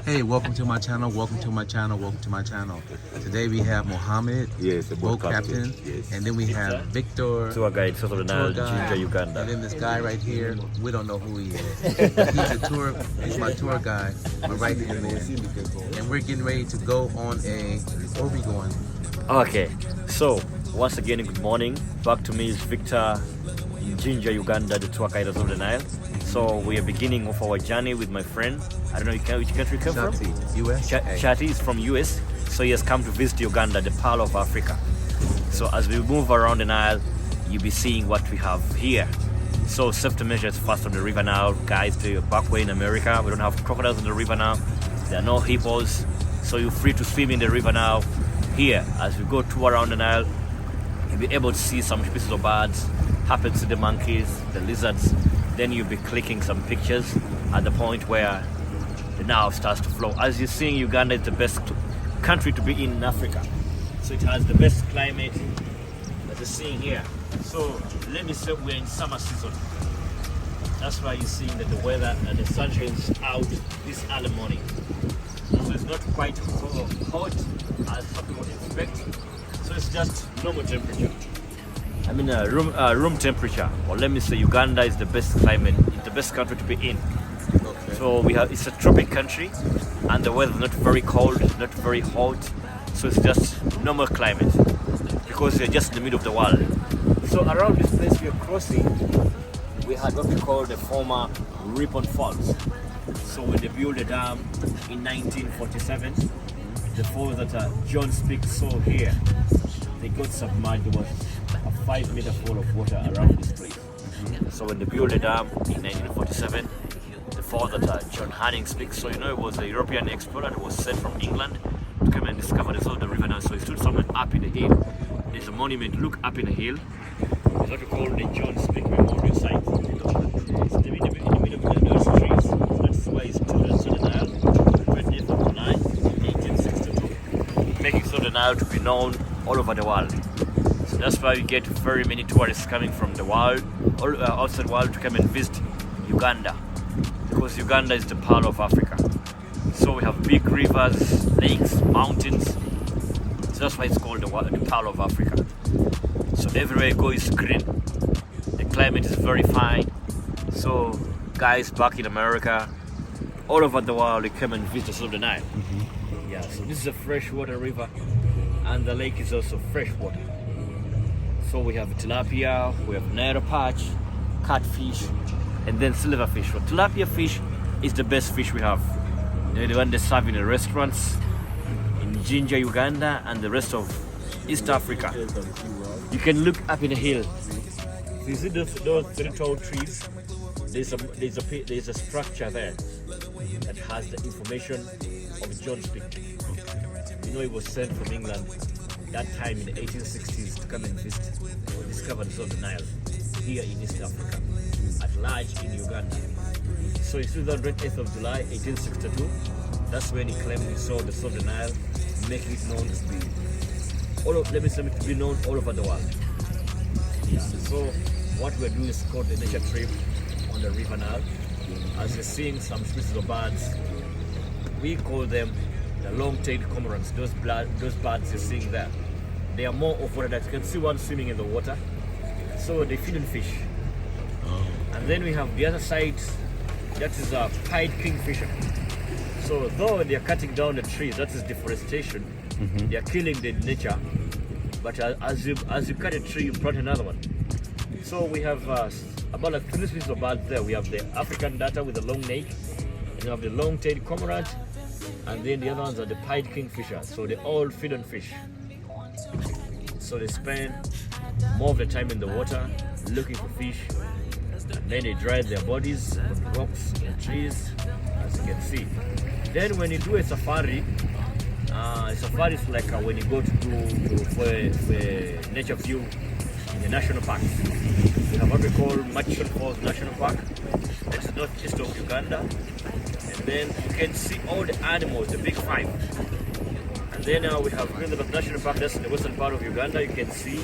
Hey, welcome to my channel, welcome to my channel, welcome to my channel. Today we have Mohammed, Yes, the boat captain, Yes. and then we have Victor, Tour guide, South of the Nile, tour guide, Ginger, Uganda. and then this guy right here, we don't know who he is. But he's my tour guide, my right hand man. And we're getting ready to go on where are we going? Okay, so once again, good morning. Back to me is Victor in Ginger, Uganda, the tour guide of the Nile. So we are beginning of our journey with my friend. I don't know which country you come from? Schatzie, US. Schatzie is from US, so he has come to visit Uganda, the Pearl of Africa. So as we move around the Nile, you'll be seeing what we have here. So safety measures first on the River Nile, guys. The back way in America, we don't have crocodiles in the River Nile. There are no hippos, so you're free to swim in the River Nile. Here, as we go tour around the Nile, you'll be able to see some species of birds, happen to see the monkeys, the lizards. Then you'll be clicking some pictures at the point where the Nile starts to flow. As you're seeing, Uganda is the best country to be in Africa. So it has the best climate that you're seeing here. So let me say we're in summer season. That's why you're seeing that the weather and the sunshine is out this early morning. So it's not quite hot as some people expect. So it's just normal temperature. I mean room temperature. Or let me say Uganda is the best climate, it's the best country to be in. Okay. So it's a tropic country and the weather is not very cold, not very hot. So it's just normal climate because we're just in the middle of the world. So around this place we are crossing, we had what we call the former Ripon Falls. So when they built the dam in 1947, the falls that John Speak saw here, they got submerged. There was a 5-meter fall of water around this place. So when they built the dam in 1947, the fall that John Hanning speaks, so it was a European explorer that was sent from England to come and discover the source of the river Nile. So he stood somewhere up in the hill. There's a monument, look up in the hill. It's what we call the John Speak Memorial Site. It's in the middle of those trees. That's why it's stood at the Nile, 20th of July, 1862, making the Nile to be known all over the world. So that's why we get very many tourists coming from the world, outside the world, to come and visit Uganda, because Uganda is the Pearl of Africa. So we have big rivers, lakes, mountains. So that's why it's called the Pearl of Africa. So everywhere you go is green. The climate is very fine. So guys back in America, all over the world, they come and visit the source of the Nile. Yeah, so this is a freshwater river, and the lake is also freshwater. So we have tilapia, we have Nile perch, catfish, and then silverfish. So tilapia fish is the best fish we have. They're the one they serve in the restaurants in Ginger, Uganda, and the rest of East Africa. You can look up in the hill. You see those very tall trees? There's a structure there that has the information of John Speak. It was sent from England that time in the 1860s to come and visit or discover the source of the Nile here in East Africa, at large in Uganda. So it's the 8th of July, 1862. That's when he claimed he saw the source of the Nile, making it known to be known all over the world. Yeah. So what we're doing is called the nature trip on the River Nile. As you're seeing some species of birds, we call them the long-tailed cormorants. Those birds you're seeing there, they are more of water. That you can see one swimming in the water. So they feed on fish. And then we have the other side, that is a pied kingfisher. So though they are cutting down the trees, that is deforestation. They are killing the nature. But as you cut a tree, you plant another one. So we have about 3 species of birds there. We have the African darter with the long neck, and we have the long-tailed cormorant, and then the other ones are the pied kingfisher. So they all feed on fish. So they spend more of the time in the water looking for fish, and then they dry their bodies on rocks and trees, as you can see. Then when you do a safari is like when you go to do for a nature view in the national park. We have what we call Machel Falls National Park. That's northeast of Uganda. And then you can see all the animals, the big 5. And then we have Green River National Park, that's in the western part of Uganda. You can see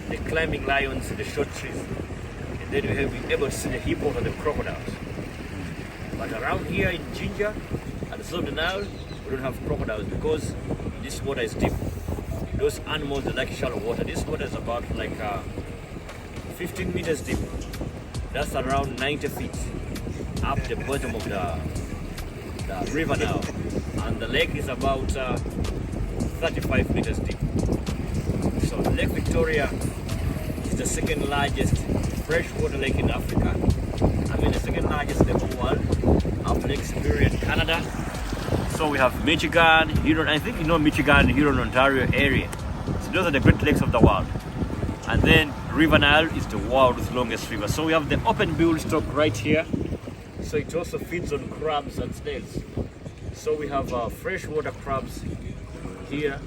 the climbing lions and the short trees. And then you will be able to see the hippos and the crocodiles. But around here in Jinja, at the south of the Nile, we don't have crocodiles because this water is deep. Those animals, they like shallow water. This water is about like 15 meters deep. That's around 90 feet up the bottom of the river now. And the lake is about 35 meters deep. So Lake Victoria is the second largest freshwater lake in Africa. I mean the second largest in the whole world after Lake Superior in Canada. So we have Michigan, Huron, I think you know Michigan, Huron, Ontario area. So those are the Great Lakes of the world. And then River Nile is the world's longest river. So we have the open build stock right here. So it also feeds on crabs and snails. So we have freshwater crabs here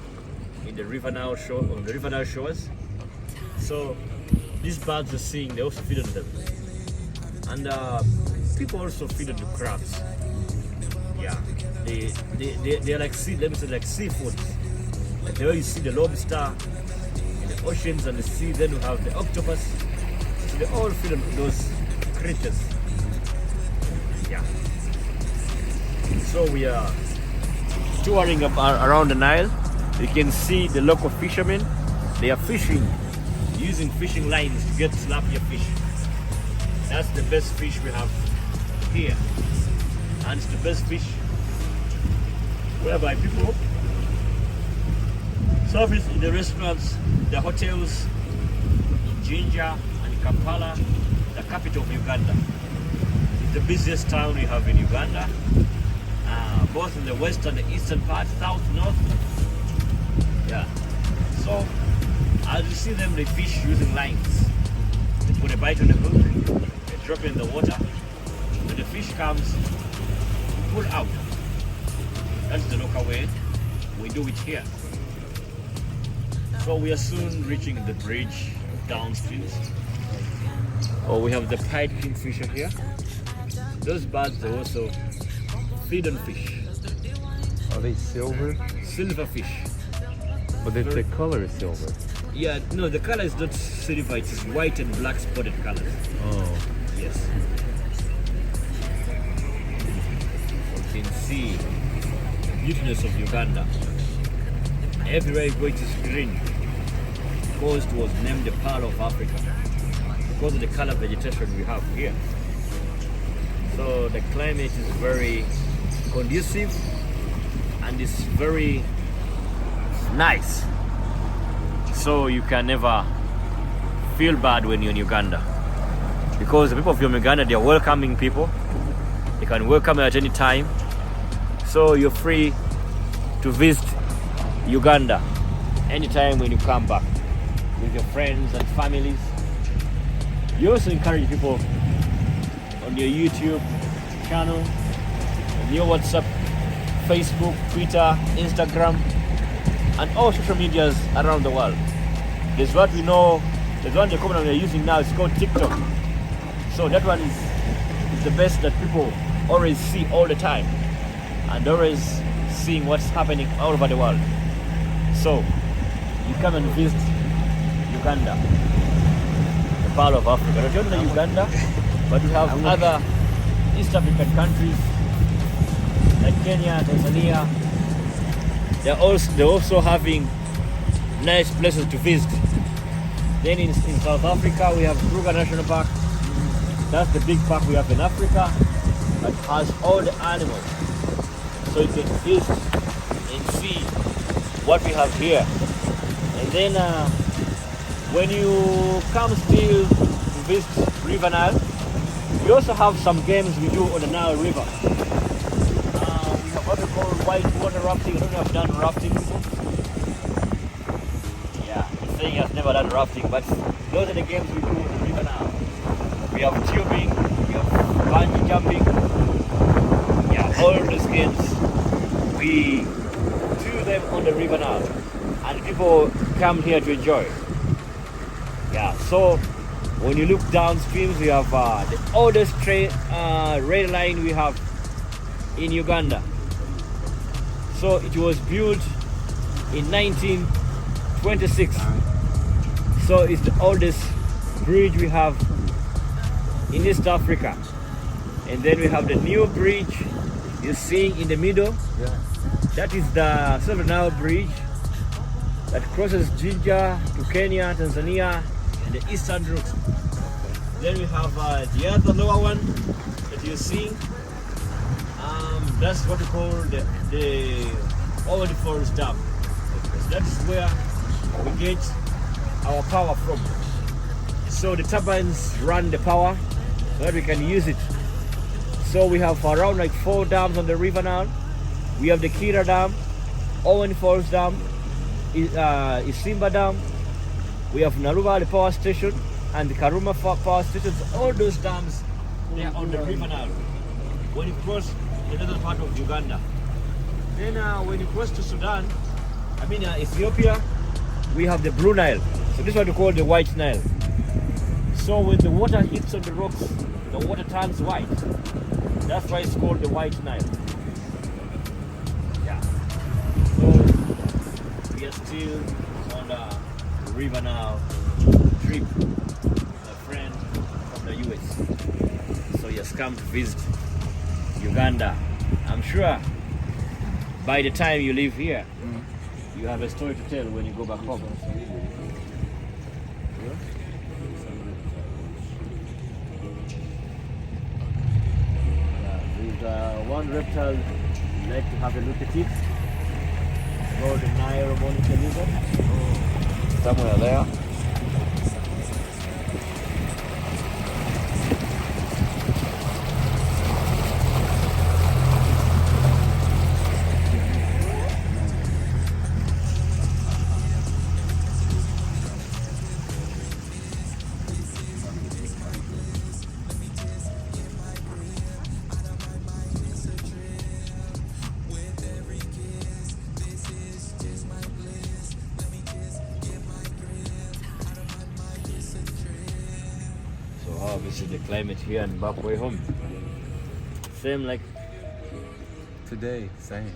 in the River Nile shore, on the River Nile shores. So these birds are seeing, they also feed on them. And people also feed on the crabs. Yeah, they're like let me say like seafood. Like the way you see the lobster in the oceans and the sea, then we have the octopus. So they all feed on those creatures. Yeah. So we are touring up around the Nile. You can see the local fishermen. They are fishing using fishing lines to get tilapia fish. That's the best fish we have here. And it's the best fish whereby people service in the restaurants, the hotels in Jinja and Kampala, the capital of Uganda. It's the busiest town we have in Uganda, both in the west and the eastern part, south, north. Yeah. So as you see them, they fish using lines. They put a bite on the hook, they drop it in the water. When the fish comes, pull out. That's the local way. We do it here. So we are soon reaching the bridge downstream. Oh, we have the pied kingfisher here. Those birds, they also feed on fish. Are they silver? Silver fish. But the color is silver. Yeah, no, the color is not silver, it is white and black spotted colors. Oh. Yes. You can see the beautiness of Uganda. Everywhere you go it is green. Because it was named the Pearl of Africa. Because of the color vegetation we have here. So the climate is very conducive and it's very nice. So you can never feel bad when you're in Uganda. Because the people from Uganda, they are welcoming people. They can welcome you at any time. So you're free to visit Uganda anytime when you come back with your friends and families. You also encourage people on your YouTube channel, on your WhatsApp, Facebook, Twitter, Instagram, and all social medias around the world. There's what we know, there's one the common we're using now, it's called TikTok. So that one is the best that people always see all the time and always seeing what's happening all over the world. So you come and visit Uganda, the Pearl of Africa. Not only Uganda, but we have other East African countries like Kenya, Tanzania. They're also having nice places to visit. Then in South Africa we have Kruger National Park. That's the big park we have in Africa that has all the animals. So you can visit and see what we have here. And then when you come still to visit River Nile, we also have some games we do on the Nile River. We have what we call white water rafting. I don't know if you've done rafting before. Yeah, he's saying he has never done rafting, but those are the games we do on the River Nile. We have tubing, we have bungee jumping. Yeah, all those games, we do them on the River Nile. And people come here to enjoy. Yeah, so when you look downstream, we have the oldest rail line we have in Uganda. So it was built in 1926. So it's the oldest bridge we have in East Africa. And then we have the new bridge you're seeing in the middle. Yeah. That is the Silver Nile Bridge that crosses Jinja to Kenya, Tanzania, and the eastern route. Then we have the other lower one that you're seeing. That's what we call the Old Forest Dam. So that is where we get our power from. So the turbines run the power so that we can use it. So we have around like 4 dams on the river now. We have the Kira Dam, Owen Forest Dam, Isimba Dam. We have Naruba, the power station, and the Karuma power stations. All those dams, they are on the river now. When you cross another part of Uganda. Then when you cross to Sudan, Ethiopia, we have the Blue Nile. So this is what we call the White Nile. So when the water hits on the rocks, the water turns white. That's why it's called the White Nile. Yeah. So we are still on the river now trip. A friend from the US. So he has come to visit Uganda. I'm sure by the time you live here, you have a story to tell when you go back home. There's one reptile you like to have a look at it. Called the Nile River. Somewhere there. Obviously the climate here and back way home. Same like Today, same.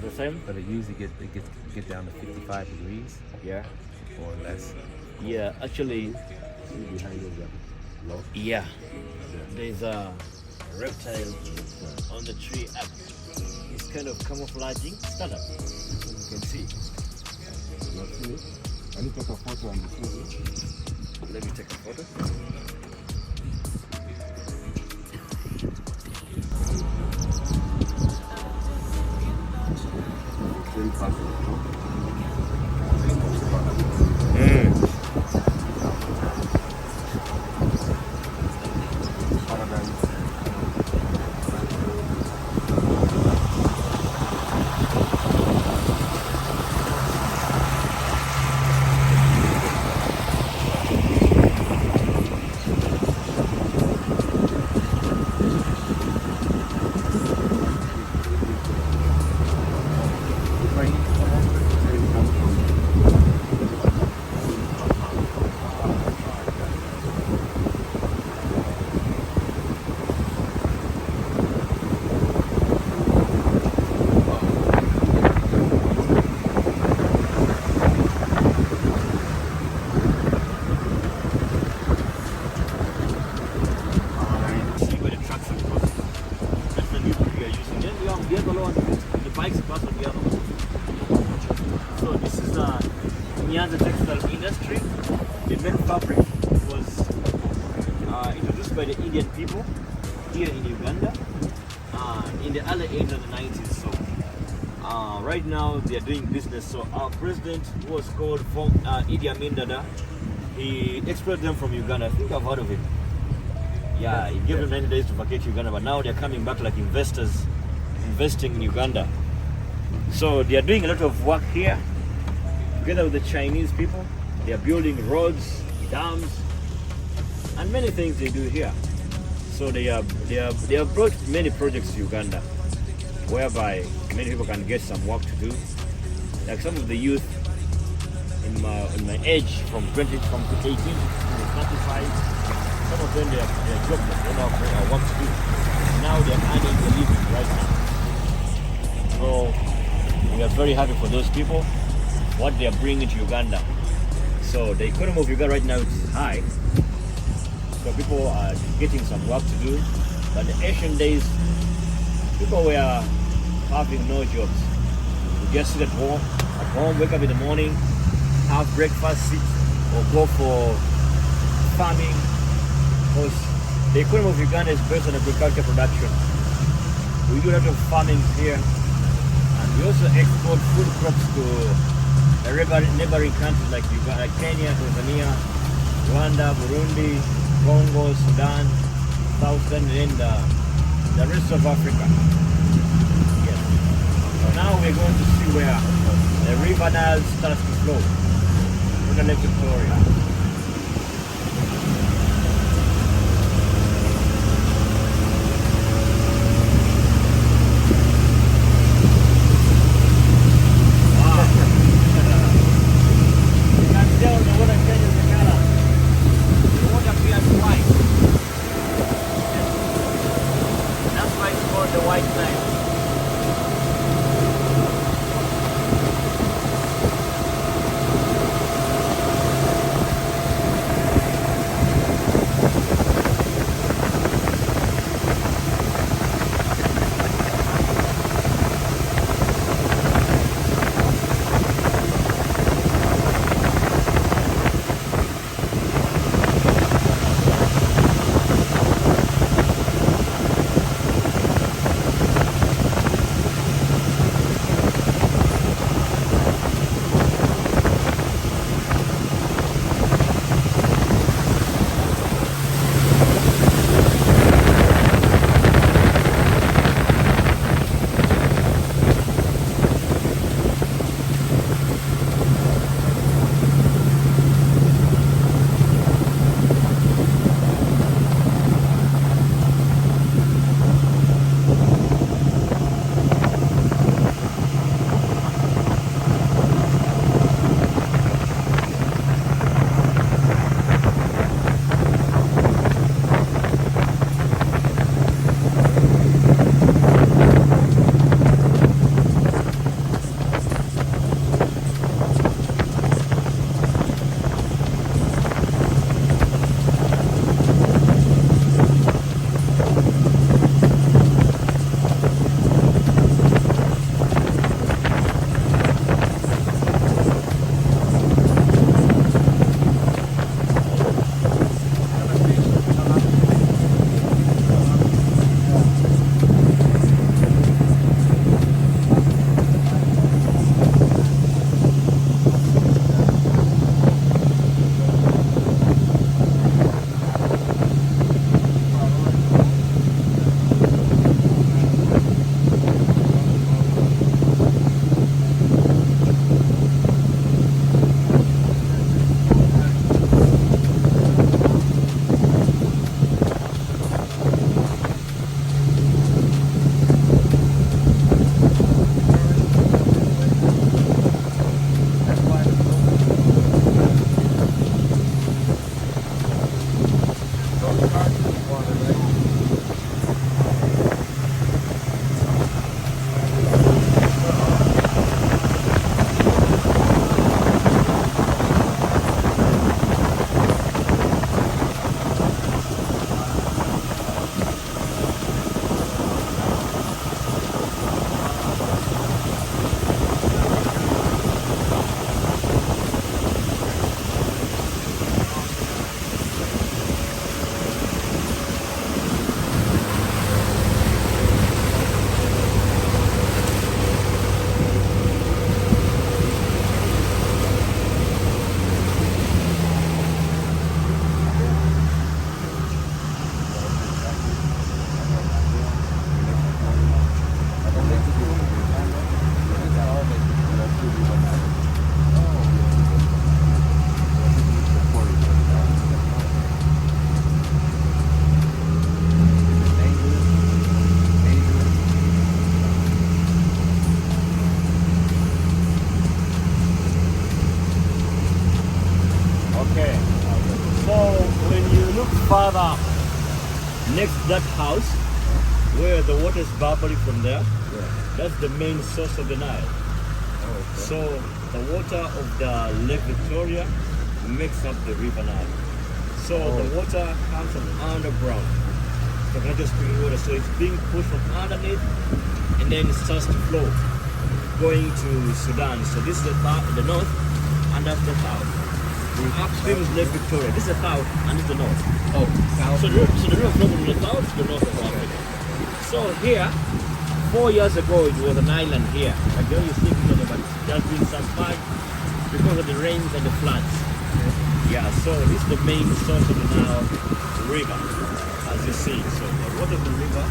the same? But it usually get down to 55 degrees Yeah. or less. Yeah, actually yeah. There's a reptile on the tree up. It's kind of camouflaging. Stand up. You can see. I need to take a photo and Let me take a photo. So this is Nyanza textile industry. The main fabric was introduced by the Indian people here in Uganda in the early 80s and the 90s. So right now they are doing business. So our president was called Idi Amin Dada. He expelled them from Uganda. I think I've heard of him. Yeah, he gave them 90 days to vacate Uganda, but now they're coming back like investors, investing in Uganda. So they are doing a lot of work here, together with the Chinese people. They are building roads, dams, and many things they do here. So they have brought many projects to Uganda, whereby many people can get some work to do. Like some of the youth in my age, from 18 to 35. Some of them they are jobless, they don't have work to do. Now they are earning a living right now. So we are very happy for those people, what they are bringing to Uganda. So the economy of Uganda right now is high. So people are getting some work to do. But the ancient days, people were having no jobs. You just sit at home, wake up in the morning, have breakfast, sit, or go for farming. Because the economy of Uganda is based on agricultural production. We do a lot of farming here, and we also export food crops to the neighboring countries like Uganda, like Kenya, Tanzania, Rwanda, Burundi, Congo, Sudan, South Sudan, and the rest of Africa. Yes. So now we're going to see where the River Nile starts to flow. We're going to Lake Victoria. Father, next to that house, where the water is bubbling from there, that's the main source of the Nile. So the water of the Lake Victoria makes up the River Nile. So the water comes from underground. the gradual spring water. So it's being pushed from underneath and then it starts to flow, going to Sudan. So this is the north and that's the south. Upstream is Lake Victoria. This is the south and this is the north. Oh, south. So the river flows from the south to the north of Africa. So here, 4 years ago, it was an island here. Like there you see it, but there's been some part because of the rains and the floods. Yeah, so this is the main source of the Nile River, as you see. So the water of the river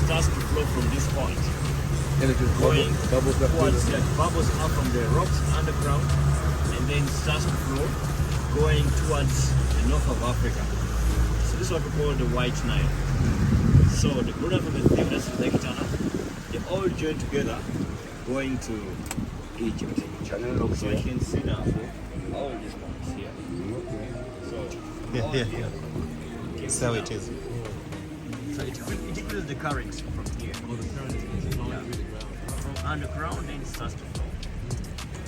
starts to flow from this point. And it just Going bubbles up. towards the bubbles up from the rocks underground and then starts to flow going towards the north of Africa. So this is what we call the White Nile. So the Buddha from the Tigris and Lake Tana, they all join together going to Egypt. So you can see now all these points here. So all here. So it is. So it increases the currents from here. From underground, then it starts to flow.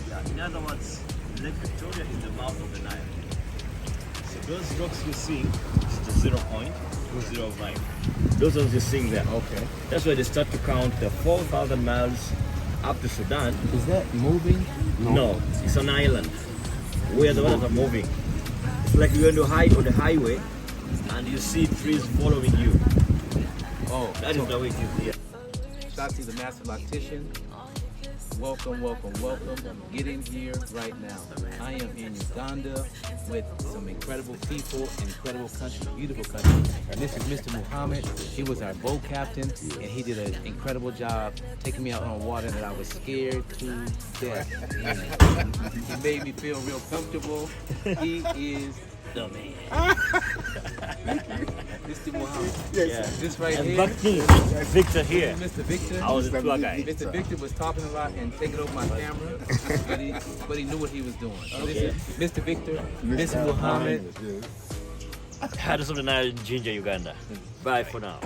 Yeah. In other words, Lake Victoria is the mouth of the Nile. So those rocks you see is the 0.205. Those ones you're seeing there. Okay. That's why they start to count the 4,000 miles up to Sudan. Is that moving? No, it's an island where the waters are moving. It's like you're going to on the highway and you see trees following you. Oh, That is the way it is here. Schatzie, the master loctician. Welcome, welcome, welcome. Get in here right now. I am in Uganda with some incredible people, incredible country, beautiful country. And this is Mr. Muhammad. He was our boat captain, and he did an incredible job taking me out on water that I was scared to death. He made me feel real comfortable. He is the man. Mr. Muhammad. Yes. This right And here. back to Victor here. Mr. Victor. I was the tour guide. Mr. Victor was talking a lot and taking over my camera, but he knew what he was doing. So this is Mr. Victor, Mr. Muhammad. Had of the Nile, Ginger, Uganda. Bye for now.